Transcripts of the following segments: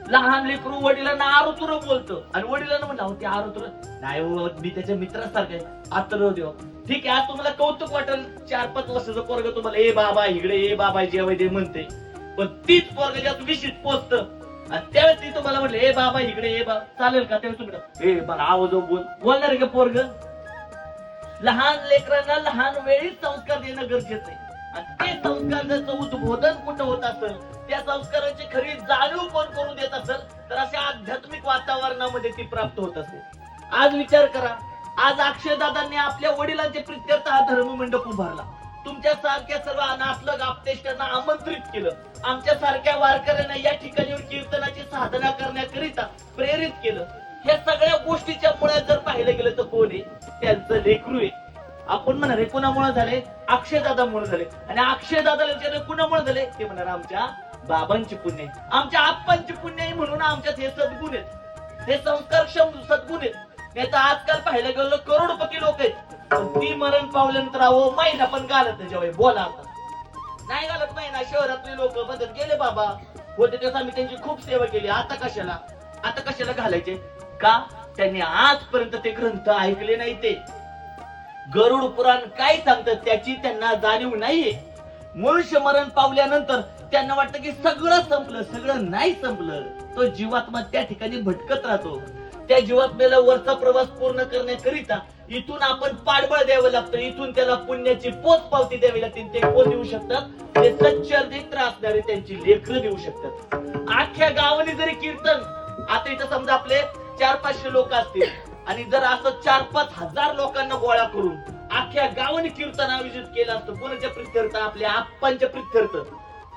लहान लेकरू वडिलांना आरुतुर बोलतो आणि वडिलांना म्हणलं अहो ते आरुतुर नाही हो, मी त्याच्या मित्रासारखं आहे आतुर देव. ठीक आहे, आज तुम्हाला कौतुक वाटेल 4-5 वर्षाचं पोरग तुम्हाला ए बाबा इकडे ए बाबा जेवाय दे म्हणते, पण तीच पोरग ज्यात विशीत पोचत आणि त्यावेळेस ती तुम्हाला म्हटलं ए बाबा इकडे ए बाबा चालेल का? त्यावेळेस तुम्ही ए मला आवाज बोलणार आहे का पोरग? लहान लेकरांना लहान वेळीच संस्कार देणं गरजेचं आहे आणि ते संस्काराचं उद्बोधन कुठं होत असेल, त्या संस्काराची खरी जाणीव कोण करून देत असेल तर अशा आध्यात्मिक वातावरणामध्ये ती प्राप्त होत असेल. आज विचार करा, आज अक्षयदादांनी आपल्या वडिलांच्या प्रित्यर्थ हा धर्ममंडप उभारला. तुमच्या सारख्या सर्व अनाथलग आपतेष्टांना आमंत्रित केलं. आमच्या सारख्या वारकऱ्यांना या ठिकाणी कीर्तनाची साधना करण्याकरिता प्रेरित केलं. हे सगळ्या गोष्टीच्या मुळे जर पाहिलं गेलं तर कोण आहे? त्यांचं लेकरू आहे. आपण म्हणणार कोणामुळे झाले? अक्षयदादामुळे झाले. आणि अक्षयदादाला कुणामुळे झाले? ते म्हणणार आमच्या बाबांची पुण्य आहे, आमच्या आप्पांची पुण्य आहे, म्हणून आमच्यात हे सद्गुण आहेत, हे संस्कारक्षम सद्गुण आहेत. नाही तर आजकाल पाहिलं गेलं करोडपती लोक आहेत, पण ती मरण पावल्यानंतर अहो महिना पण घालत नाही. जेव्हा बोला आता नाही घालत महिना. शहरातले लोक बदल गेले बाबा होते तेव्हा आम्ही त्यांची खूप सेवा केली, आता कशाला घालायचे? का? त्यांनी आजपर्यंत ते ग्रंथ ऐकले नाही. ते गरुड पुराण काय सांगतात त्याची त्यांना जाणीव नाहीये. मनुष्य मरण पावल्यानंतर त्यांना वाटतं की सगळं संपलं. सगळं नाही संपलं. तो जीवात्मा त्या ठिकाणी भटकत राहतो. त्या जीवात्म्याला वरचा प्रवास पूर्ण करण्याकरिता इथून आपण पाठबळ द्यावं लागतं. इथून त्याला पुण्याची पोच पावती द्यावी लागते. ते कोण देऊ शकतात? ते सच्चरित्र असणारे त्यांची लेकरं देऊ शकतात. अख्ख्या गावाने जरी कीर्तन, आता इथं समजा आपले 400-500 लोक असतील आणि जर असं 4-5 हजार लोकांना गोळा करून अख्ख्या गावाने कीर्तन आयोजित केलं असतं कोणाच्या प्रित्यर्थ? आपल्या आप्पांच्या प्रित्यर्थ,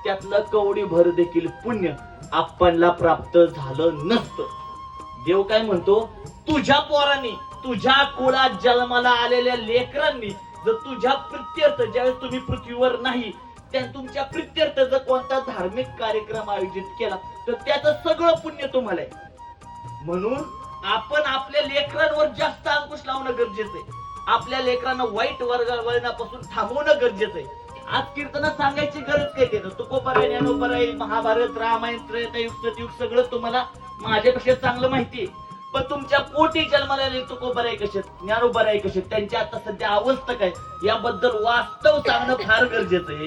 त्यातलं कवडी भर देखील पुण्य आप्पांना प्राप्त झालं नसतं. देव काय म्हणतो? तुझ्या पोरांनी, तुझ्या कुळात जन्माला आलेल्या लेकरांनी जर तुझ्या प्रित्यर्थ, ज्यावेळेस तुम्ही पृथ्वीवर नाही त्या तुमच्या प्रित्यर्थ जर कोणता धार्मिक कार्यक्रम आयोजित केला तर त्याचं सगळं पुण्य तुम्हाला आहे. म्हणून आपण आपल्या लेकरांवर जास्त अंकुश लावणं गरजेचं आहे. आपल्या लेकरांना वाईट वळणापासून थांबवणं गरजेचं आहे. आज कीर्तनात सांगायची गरज काय? देतं तुकोबाराय, ज्ञानोबाराय, महाभारत, रामायण, त्रेतायुग, सतयुग सगळं तुम्हाला माझ्यापेक्षा चांगलं माहितीये. पण तुमच्या पोटी जन्माला आलेले तुकोबाराय कसे, ज्ञानोबाराय कसे, त्यांची आता सध्या अवस्था काय याबद्दल वास्तव सांगणं फार गरजेचं आहे.